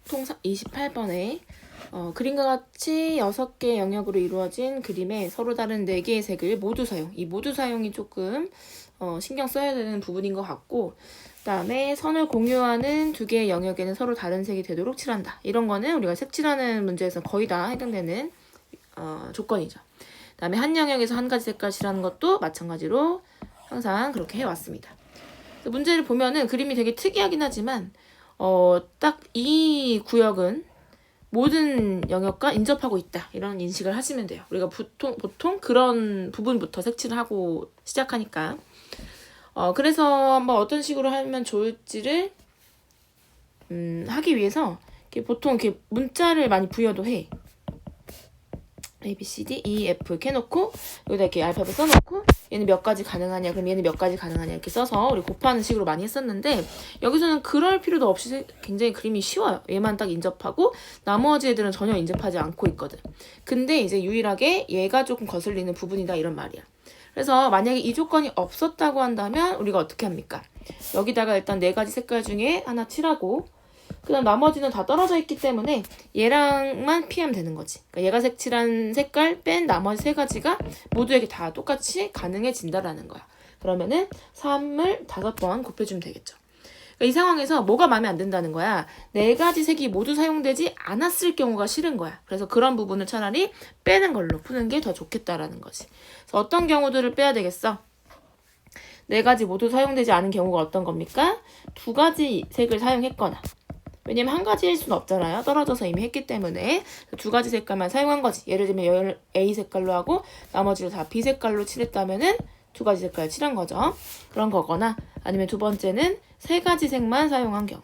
확통 28번에 그림과 같이 6개 영역으로 이루어진 그림에 서로 다른 4개의 색을 모두 사용. 이 모두 사용이 조금 신경 써야 되는 부분인 것 같고, 그 다음에 선을 공유하는 2개의 영역에는 서로 다른 색이 되도록 칠한다. 이런 거는 우리가 색칠하는 문제에서 거의 다 해당되는 조건이죠. 그 다음에 한 영역에서 한 가지 색깔 칠하는 것도 마찬가지로 항상 그렇게 해왔습니다. 문제를 보면은 그림이 되게 특이하긴 하지만 딱 이 구역은 모든 영역과 인접하고 있다, 이런 인식을 하시면 돼요. 우리가 보통 그런 부분부터 색칠을 하고 시작하니까 그래서 한번 어떤 식으로 하면 좋을지를 하기 위해서 보통 이렇게 문자를 많이 부여도 해. A, B, C, D, E, F 이렇게 해놓고 여기다 이렇게 알파벳 써놓고 얘는 몇 가지 가능하냐, 그럼 얘는 몇 가지 가능하냐 이렇게 써서 우리 곱하는 식으로 많이 했었는데, 여기서는 그럴 필요도 없이 굉장히 그림이 쉬워요. 얘만 딱 인접하고 나머지 애들은 전혀 인접하지 않고 있거든. 근데 이제 유일하게 얘가 조금 거슬리는 부분이다, 이런 말이야. 그래서 만약에 이 조건이 없었다고 한다면 우리가 어떻게 합니까? 여기다가 일단 4가지 색깔 중에 하나 칠하고, 그 다음 나머지는 다 떨어져 있기 때문에 얘랑만 피하면 되는 거지. 그러니까 얘가 색칠한 색깔 뺀 나머지 3가지가 모두에게 다 똑같이 가능해진다라는 거야. 그러면은 3을 5번 곱해주면 되겠죠. 그러니까 이 상황에서 뭐가 마음에 안 든다는 거야? 4가지 색이 모두 사용되지 않았을 경우가 싫은 거야. 그래서 그런 부분을 차라리 빼는 걸로 푸는 게 더 좋겠다라는 거지. 그래서 어떤 경우들을 빼야 되겠어? 4가지 모두 사용되지 않은 경우가 어떤 겁니까? 2가지 색을 사용했거나, 왜냐면 한 가지일 수는 없잖아요. 떨어져서 이미 했기 때문에 2가지 색깔만 사용한 거지. 예를 들면 얘를 A 색깔로 하고 나머지를 다 B 색깔로 칠했다면은 2가지 색깔 칠한 거죠. 그런 거거나, 아니면 두 번째는 3가지 색만 사용한 경우.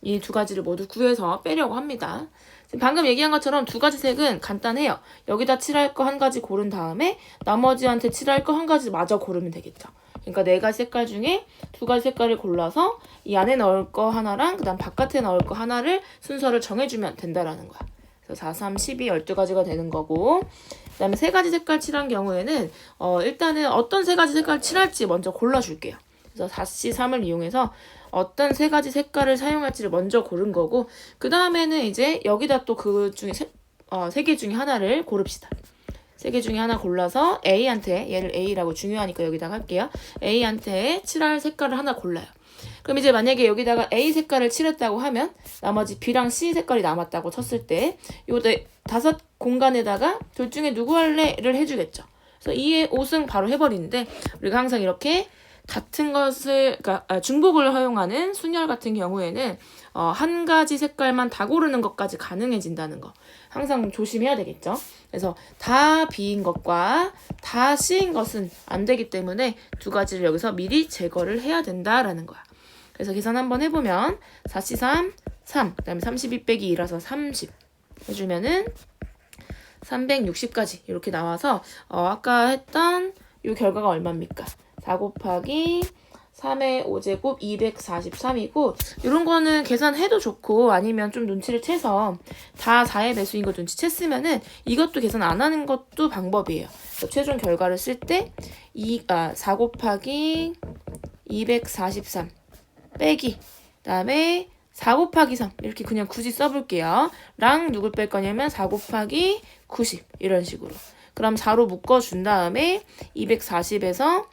이 2가지를 모두 구해서 빼려고 합니다. 지금 방금 얘기한 것처럼 2가지 색은 간단해요. 여기다 칠할 거 1가지 고른 다음에 나머지한테 칠할 거 1가지 마저 고르면 되겠죠. 그러니까 4가지 색깔 중에 2가지 색깔을 골라서 이 안에 넣을 거 하나랑 그 다음 바깥에 넣을 거 하나를 순서를 정해주면 된다라는 거야. 그래서 4, 3, 12, 12가지가 되는 거고, 그 다음에 3가지 색깔 칠한 경우에는 일단은 어떤 3가지 색깔 칠할지 먼저 골라줄게요. 그래서 4C, 3을 이용해서 어떤 3가지 색깔을 사용할지를 먼저 고른 거고, 그 다음에는 이제 여기다 또 그 중에 3개 중에 하나를 고릅시다. 3개 중에 하나 골라서 A한테, 얘를 A라고 중요하니까 여기다가 할게요. A한테 칠할 색깔을 하나 골라요. 그럼 이제 만약에 여기다가 A 색깔을 칠했다고 하면 나머지 B랑 C 색깔이 남았다고 쳤을 때 요 5 공간에다가 둘 중에 누구 할래를 해주겠죠. 그래서 2의 5승 바로 해버리는데, 우리가 항상 이렇게 같은 것을, 그러니까 중복을 허용하는 순열 같은 경우에는 한 가지 색깔만 다 고르는 것까지 가능해진다는 거 항상 조심해야 되겠죠. 그래서 다 B인 것과 다 C인 것은 안 되기 때문에 2가지를 여기서 미리 제거를 해야 된다라는 거야. 그래서 계산 한번 해보면 4C3, 3, 그 다음에 32 빼기 2라서 30 해주면은 360까지 이렇게 나와서 아까 했던 이 결과가 얼마입니까? 4 곱하기 3의 5제곱 243이고, 이런 거는 계산해도 좋고 아니면 좀 눈치를 채서 다 4의 배수인 거 눈치챘으면은 이것도 계산 안 하는 것도 방법이에요. 최종 결과를 쓸 때 4 곱하기 243 빼기, 그다음에 4 곱하기 3 이렇게 그냥 굳이 써볼게요. 랑 누굴 뺄 거냐면 4 곱하기 90 이런 식으로. 그럼 4로 묶어준 다음에 243에서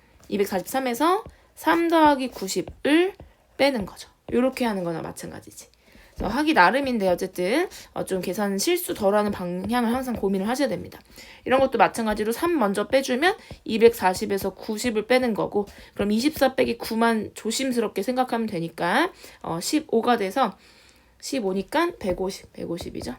3 더하기 90을 빼는 거죠. 이렇게 하는 거나 마찬가지지. 그래서 하기 나름인데 어쨌든 좀 계산 실수 덜하는 방향을 항상 고민을 하셔야 됩니다. 이런 것도 마찬가지로 3 먼저 빼주면 240에서 90을 빼는 거고, 그럼 24 빼기 9만 조심스럽게 생각하면 되니까 15가 돼서 15니까 150이죠.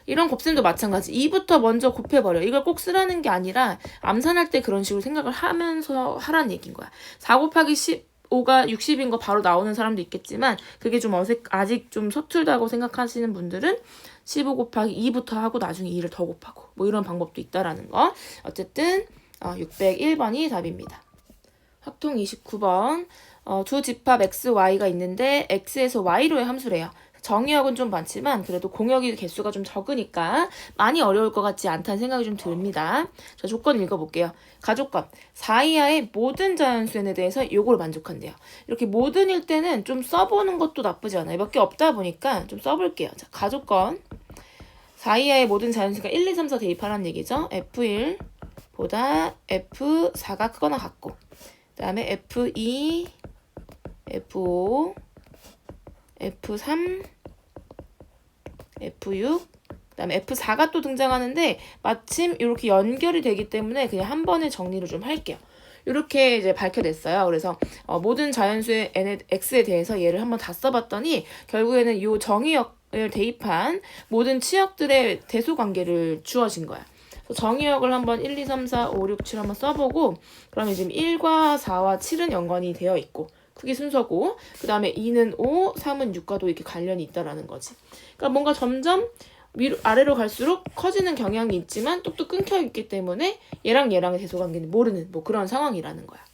이런 곱셈도 마찬가지. 2부터 먼저 곱해버려. 이걸 꼭 쓰라는 게 아니라 암산할 때 그런 식으로 생각을 하면서 하라는 얘기인 거야. 4 곱하기 15가 60인 거 바로 나오는 사람도 있겠지만 그게 좀 아직 좀 서툴다고 생각하시는 분들은 15 곱하기 2부터 하고 나중에 2를 더 곱하고 뭐 이런 방법도 있다라는 거. 어쨌든 601번이 답입니다. 확통 29번. 두 집합 x, y가 있는데 x에서 y로의 함수래요. 정의역은 좀 많지만 그래도 공역의 개수가 좀 적으니까 많이 어려울 것 같지 않다는 생각이 좀 듭니다. 자, 조건 읽어볼게요. 가조건 4 이하의 모든 자연수에 대해서 요걸 만족한대요. 이렇게 모든일 때는 좀 써보는 것도 나쁘지 않아요. 몇 개 없다 보니까 좀 써볼게요. 자, 가조건 4 이하의 모든 자연수가 1, 2, 3, 4 대입하라는 얘기죠. F1보다 F4가 크거나 같고 그 다음에 F2, F5, F3, F6, 그 다음에 F4가 또 등장하는데 마침 이렇게 연결이 되기 때문에 그냥 한 번에 정리를 좀 할게요. 이렇게 이제 밝혀냈어요. 그래서 모든 자연수의 x에 대해서 얘를 한번 다 써봤더니 결국에는 이 정의역을 대입한 모든 치역들의 대소관계를 주어진 거야. 정의역을 한번 1, 2, 3, 4, 5, 6, 7 한번 써보고 그러면 지금 1과 4와 7은 연관이 되어 있고 그게 순서고 그 다음에 2는 5, 3은 6과도 이렇게 관련이 있다라는 거지. 그러니까 뭔가 점점 위로 아래로 갈수록 커지는 경향이 있지만 뚝뚝 끊겨 있기 때문에 얘랑 얘랑의 대소관계는 모르는 뭐 그런 상황이라는 거야.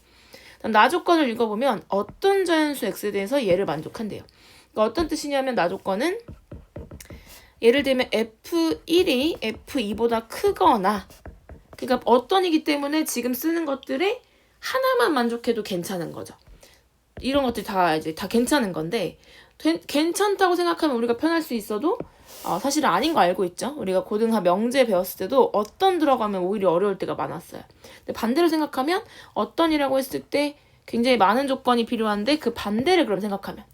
나 조건을 읽어보면 어떤 자연수 x에 대해서 얘를 만족한대요. 그러니까 어떤 뜻이냐면 나 조건은 예를 들면 F1이 F2보다 크거나 그러니까 어떤이기 때문에 지금 쓰는 것들에 하나만 만족해도 괜찮은 거죠. 이런 것들이 다 이제 다 괜찮은 건데 괜찮다고 생각하면 우리가 편할 수 있어도 사실은 아닌 거 알고 있죠. 우리가 고등학 명제 배웠을 때도 어떤 들어가면 오히려 어려울 때가 많았어요. 근데 반대로 생각하면 어떤이라고 했을 때 굉장히 많은 조건이 필요한데 그 반대를 그럼 생각하면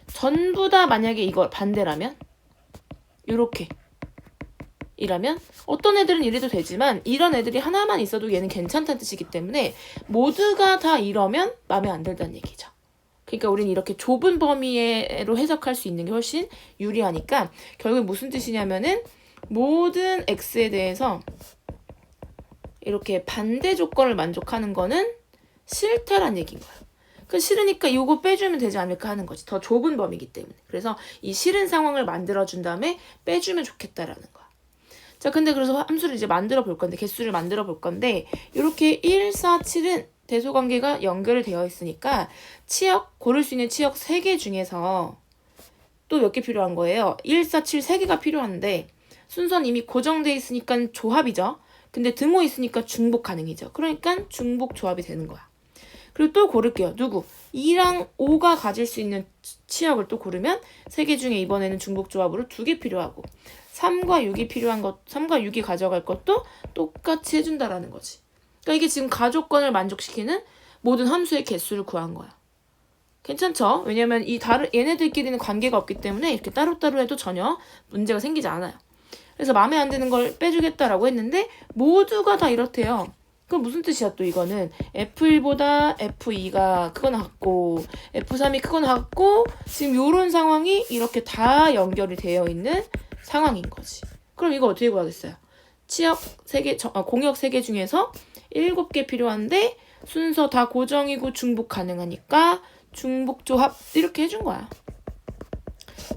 전부 다 만약에 이거 반대라면 요렇게 이라면 어떤 애들은 이래도 되지만 이런 애들이 하나만 있어도 얘는 괜찮다는 뜻이기 때문에 모두가 다 이러면 마음에 안 들다는 얘기죠. 그러니까 우리는 이렇게 좁은 범위로 해석할 수 있는 게 훨씬 유리하니까 결국 무슨 뜻이냐면은 모든 x에 대해서 이렇게 반대 조건을 만족하는 거는 싫다란 얘기인 거야. 그 싫으니까 이거 빼주면 되지 않을까 하는 거지. 더 좁은 범위이기 때문에. 그래서 이 싫은 상황을 만들어준 다음에 빼주면 좋겠다라는 거야. 자, 근데 그래서 함수를 이제 만들어 볼 건데, 개수를 만들어 볼 건데, 이렇게 1, 4, 7은 대소관계가 연결이 되어 있으니까 치역, 고를 수 있는 치역 3개 중에서 또 몇 개 필요한 거예요. 1, 4, 7 3개가 필요한데, 순서는 이미 고정돼 있으니까 조합이죠. 근데 등호 있으니까 중복 가능이죠. 그러니까 중복 조합이 되는 거야. 그리고 또 고를게요. 누구? 2랑 5가 가질 수 있는 치역을 또 고르면 3개 중에 이번에는 중복 조합으로 2개 필요하고 3과 6이 필요한 것, 3과 6이 가져갈 것도 똑같이 해준다라는 거지. 그러니까 이게 지금 가조건을 만족시키는 모든 함수의 개수를 구한 거야. 괜찮죠? 왜냐면 얘네들끼리는 관계가 없기 때문에 이렇게 따로따로 해도 전혀 문제가 생기지 않아요. 그래서 마음에 안 드는 걸 빼주겠다라고 했는데 모두가 다 이렇대요. 그럼 무슨 뜻이야 또 이거는 F1보다 F2가 크거나 같고 F3이 크거나 같고 지금 요런 상황이 이렇게 다 연결이 되어 있는 상황인 거지. 그럼 이거 어떻게 구하겠어요? 치역 3개, 공역 3개 중에서 7개 필요한데 순서 다 고정이고 중복 가능하니까 중복 조합 이렇게 해준 거야.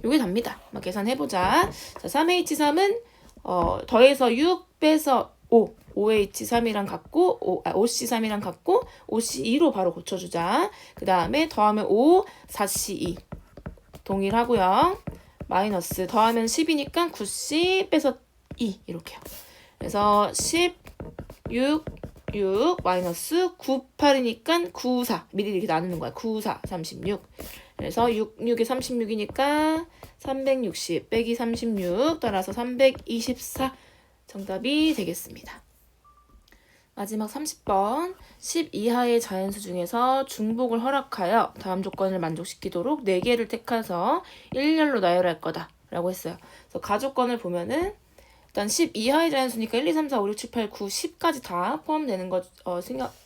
요게 답니다. 계산해보자. 자, 3H3은 더해서 6 빼서 5. 5H3이랑 같고 5C3이랑 같고 5C2로 바로 고쳐주자. 그 다음에 더하면 5, 4C2 동일하고요. 마이너스 더하면 10이니까 9C 빼서 2 이렇게요. 그래서 10, 6, 6 마이너스 9, 8이니까 9, 4 미리 이렇게 나누는 거야. 9, 4, 36. 그래서 6, 6에 36이니까 360 빼기 36 따라서 324 정답이 되겠습니다. 마지막 30번 10 이하의 자연수 중에서 중복을 허락하여 다음 조건을 만족시키도록 4개를 택해서 일렬로 나열할 거다 라고 했어요. 그래서 가조건을 보면은 일단 10 이하의 자연수니까 1, 2, 3, 4, 5, 6, 7, 8, 9, 10까지 다 포함되는 거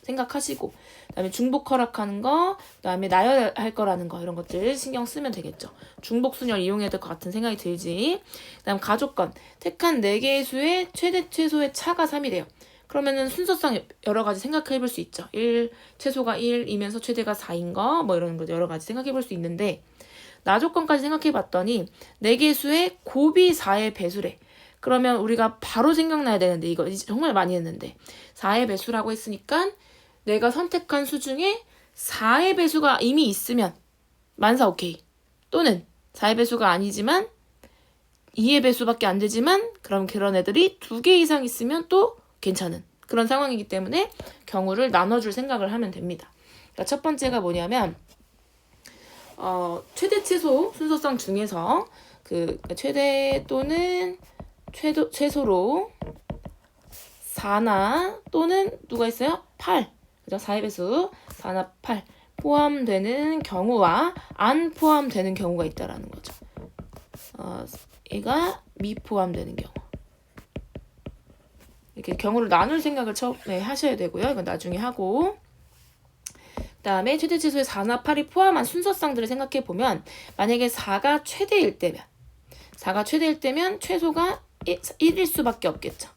생각하시고 그 다음에 중복 허락하는 거, 그 다음에 나열할 거라는 거 이런 것들 신경 쓰면 되겠죠. 중복 순열 이용해야 될 것 같은 생각이 들지. 그 다음 가조건 택한 4개의 수의 최대 최소의 차가 3이래요. 그러면은 순서상 여러 가지 생각해 볼 수 있죠. 최소가 1이면서 최대가 4인 거 뭐 이런 거 여러 가지 생각해 볼 수 있는데 나 조건까지 생각해 봤더니 4개 수의 곱이 4의 배수래. 그러면 우리가 바로 생각나야 되는데 이거 정말 많이 했는데 4의 배수라고 했으니까 내가 선택한 수 중에 4의 배수가 이미 있으면 만사 오케이 또는 4의 배수가 아니지만 2의 배수밖에 안 되지만 그럼 그런 애들이 2개 이상 있으면 또 괜찮은 그런 상황이기 때문에 경우를 나눠줄 생각을 하면 됩니다. 그러니까 첫 번째가 뭐냐면 최대 최소 순서상 중에서 그 최대 또는 최소로 4나 또는 누가 있어요? 8. 그죠? 4의 배수 4나 8 포함되는 경우와 안 포함되는 경우가 있다라는 거죠. 얘가 미포함되는 경우. 이렇게 경우를 나눌 생각을 처음에 하셔야 되고요. 이건 나중에 하고. 그 다음에 최대 최소의 4나 8이 포함한 순서상들을 생각해 보면 만약에 4가 최대일 때면 최소가 1일 수밖에 없겠죠.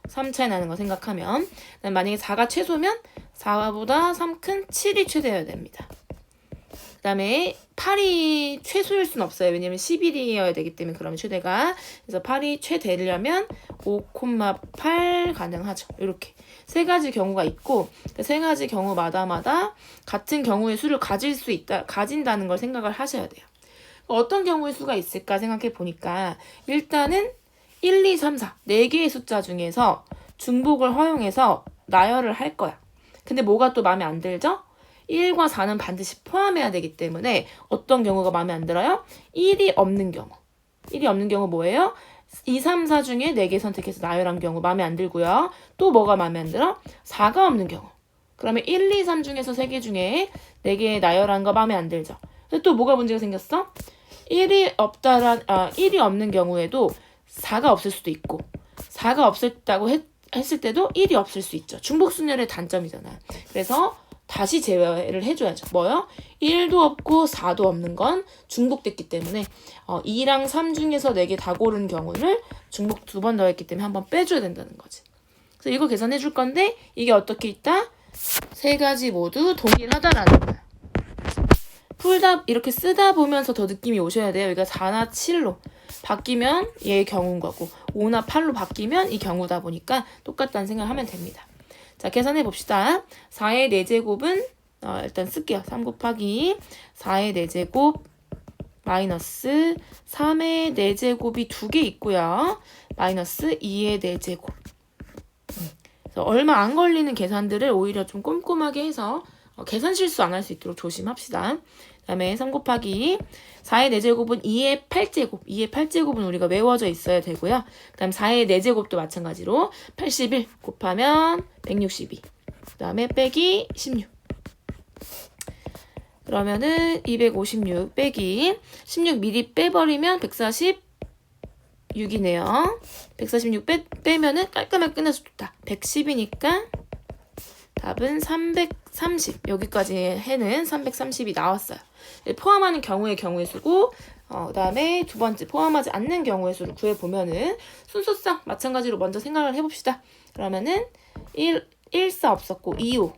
3 차이 나는 거 생각하면 만약에 4가 최소면 4보다 3 큰 7이 최대여야 됩니다. 그 다음에 8이 최소일 순 없어요. 왜냐면 11이어야 되기 때문에 그러면 최대가. 그래서 8이 최대려면 5,8 가능하죠. 이렇게 세 가지 경우가 있고 세 가지 경우마다 같은 경우의 수를 가진다는 걸 생각을 하셔야 돼요. 어떤 경우의 수가 있을까 생각해 보니까 일단은 1, 2, 3, 4 4개의 숫자 중에서 중복을 허용해서 나열을 할 거야. 근데 뭐가 또 마음에 안 들죠? 1과 4는 반드시 포함해야 되기 때문에 어떤 경우가 마음에 안 들어요? 1이 없는 경우. 1이 없는 경우 뭐예요? 2, 3, 4 중에 4개 선택해서 나열한 경우 마음에 안 들고요. 또 뭐가 마음에 안 들어? 4가 없는 경우. 그러면 1, 2, 3 중에서 3개 중에 4개 나열한 거 마음에 안 들죠. 근데 또 뭐가 문제가 생겼어? 1이 없는 경우에도 4가 없을 수도 있고 4가 없었다고 했을 때도 1이 없을 수 있죠. 중복순열의 단점이잖아요. 그래서 다시 제외를 해줘야죠. 뭐요? 1도 없고 4도 없는 건 중복됐기 때문에 2랑 3 중에서 4개 다 고른 경우를 중복 2번 더했기 때문에 한번 빼줘야 된다는 거지. 그래서 이거 계산해 줄 건데 이게 어떻게 있다? 세 가지 모두 동일하다라는 거야. 풀다 이렇게 쓰다 보면서 더 느낌이 오셔야 돼요. 여기가 4나 7로 바뀌면 얘의 경우인 거고 5나 8로 바뀌면 이 경우다 보니까 똑같다는 생각을 하면 됩니다. 자, 계산해 봅시다. 4의 4제곱은 일단 쓸게요. 3 곱하기 4의 4제곱 마이너스 3의 4제곱이 2개 있고요. 마이너스 2의 4제곱. 그래서 얼마 안 걸리는 계산들을 오히려 좀 꼼꼼하게 해서 계산 실수 안 할 수 있도록 조심합시다. 그 다음에 3 곱하기 4의 4제곱은 2의 8제곱. 2의 8제곱은 우리가 외워져 있어야 되고요. 그 다음 4의 4제곱도 마찬가지로 81 곱하면 162. 그 다음에 빼기 16. 그러면은 256 빼기 16 미리 빼버리면 146이네요. 146 빼면은 깔끔하게 끝내서 좋다. 110이니까 답은 330. 여기까지 해는 330이 나왔어요. 포함하는 경우의 수고, 그 다음에 두 번째 포함하지 않는 경우의 수를 구해보면은 순서상 마찬가지로 먼저 생각을 해봅시다. 그러면은 1, 4 없었고 2, 5.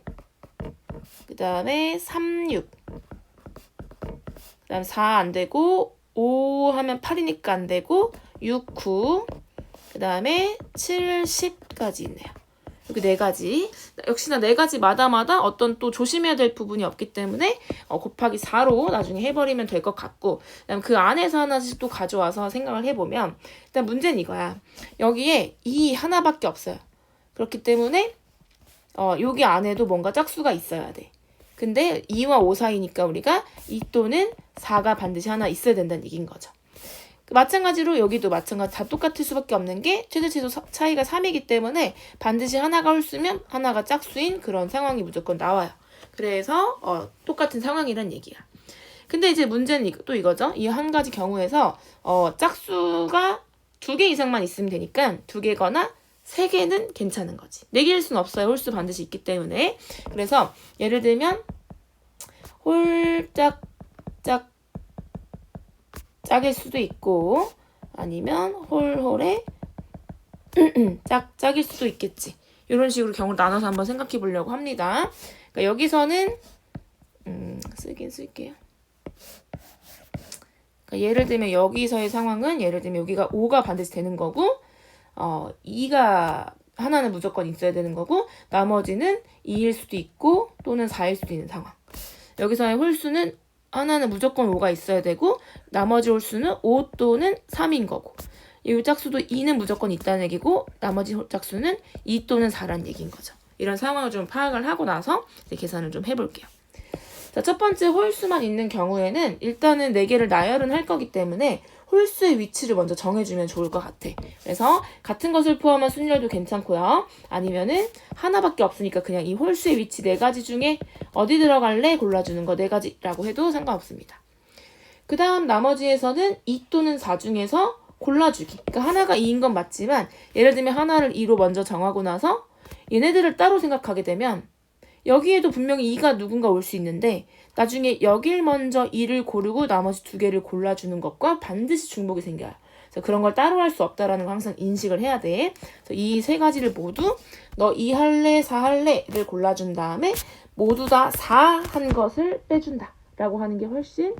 그 다음에 3, 6. 그 다음에 4 안 되고 5 하면 8이니까 안 되고 6, 9. 그 다음에 7, 10까지 있네요. 이렇게 4가지. 역시나 4가지마다 어떤 또 조심해야 될 부분이 없기 때문에 곱하기 4로 나중에 해버리면 될 것 같고 그다음 그 안에서 하나씩 또 가져와서 생각을 해보면 일단 문제는 이거야. 여기에 2 하나밖에 없어요. 그렇기 때문에 여기 안에도 뭔가 짝수가 있어야 돼. 근데 2와 5 사이니까 우리가 2 또는 4가 반드시 하나 있어야 된다는 얘기인 거죠. 마찬가지로 여기도 마찬가지 다 똑같을 수밖에 없는 게 최대 최소 차이가 3이기 때문에 반드시 하나가 홀수면 하나가 짝수인 그런 상황이 무조건 나와요. 그래서 똑같은 상황이란 얘기야. 근데 이제 문제는 또 이거죠. 이 한 가지 경우에서 짝수가 2개 이상만 있으면 되니까 2개거나 3개는 괜찮은 거지. 4개일 수는 없어요. 홀수 반드시 있기 때문에. 그래서 예를 들면 짝일 수도 있고 아니면 홀홀의 짝일 수도 있겠지. 이런 식으로 경우를 나눠서 한번 생각해 보려고 합니다. 그러니까 여기서는 쓰긴 쓸게요. 그러니까 예를 들면 여기서의 상황은 예를 들면 여기가 5가 반드시 되는 거고 2가 하나는 무조건 있어야 되는 거고 나머지는 2일 수도 있고 또는 4일 수도 있는 상황. 여기서의 홀수는 하나는 무조건 5가 있어야 되고 나머지 홀수는 5 또는 3인 거고 이 짝수도 2는 무조건 있다는 얘기고 나머지 짝수는 2 또는 4라는 얘기인 거죠. 이런 상황을 좀 파악을 하고 나서 이제 계산을 좀 해볼게요. 자, 첫 번째 홀수만 있는 경우에는 일단은 4개를 나열은 할 거기 때문에 홀수의 위치를 먼저 정해주면 좋을 것 같아. 그래서 같은 것을 포함한 순열도 괜찮고요. 아니면은 하나밖에 없으니까 그냥 이 홀수의 위치 4가지 중에 어디 들어갈래 골라주는 거 4가지라고 해도 상관없습니다. 그 다음 나머지에서는 2 또는 4 중에서 골라주기. 그러니까 하나가 2인 건 맞지만 예를 들면 하나를 2로 먼저 정하고 나서 얘네들을 따로 생각하게 되면 여기에도 분명히 2가 누군가 올 수 있는데 나중에 여길 먼저 2를 고르고 나머지 2개를 골라주는 것과 반드시 중복이 생겨요. 그래서 그런 걸 따로 할 수 없다라는 거 항상 인식을 해야 돼. 그래서 이 3가지를 모두 너 2 할래, 4 할래를 골라준 다음에 모두 다 4 한 것을 빼준다 라고 하는 게 훨씬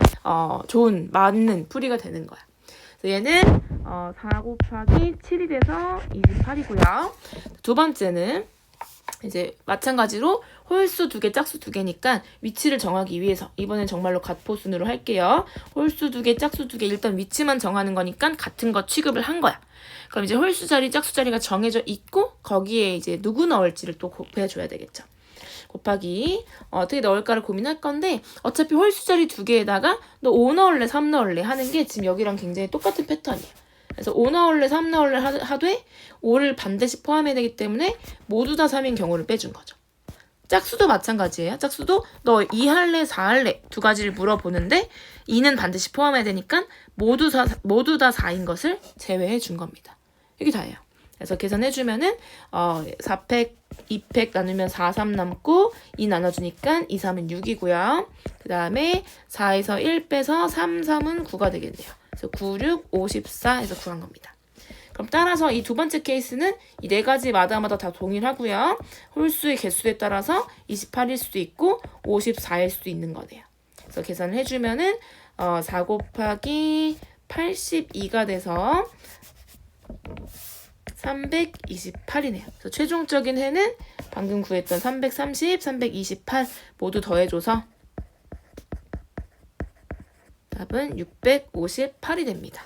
좋은, 맞는 풀이가 되는 거야. 그래서 얘는 4 곱하기 7이 돼서 28이고요. 두 번째는 이제 마찬가지로 홀수 2개, 짝수 2개니까 위치를 정하기 위해서 이번엔 정말로 갓포순으로 할게요. 홀수 2개, 짝수 2개 일단 위치만 정하는 거니까 같은 거 취급을 한 거야. 그럼 이제 홀수 자리, 짝수 자리가 정해져 있고 거기에 이제 누구 넣을지를 또 곱해줘야 되겠죠. 곱하기 어떻게 넣을까를 고민할 건데 어차피 홀수 자리 2개에다가 너 5 넣을래, 3 넣을래 하는 게 지금 여기랑 굉장히 똑같은 패턴이에요. 그래서 5 넣을래, 3 넣을래 하되 5를 반드시 포함해야 되기 때문에 모두 다 3인 경우를 빼준 거죠. 짝수도 마찬가지예요. 짝수도 너 2 할래, 4 할래 2가지를 물어보는데 2는 반드시 포함해야 되니까 모두 다 4인 것을 제외해 준 겁니다. 이게 다예요. 그래서 계산해주면은 4팩, 2팩 나누면 4, 3 남고 2 나눠주니까 2, 3은 6이고요. 그 다음에 4에서 1 빼서 3, 3은 9가 되겠네요. 그래서 9, 6, 54 해서 구한 겁니다. 그럼 따라서 이 두 번째 케이스는 이 4가지마다 다 동일하고요. 홀수의 개수에 따라서 28일 수도 있고 54일 수도 있는 거네요. 그래서 계산을 해주면은 4 곱하기 82가 돼서 328이네요. 그래서 최종적인 해는 방금 구했던 330, 328 모두 더해줘서 답은 658이 됩니다.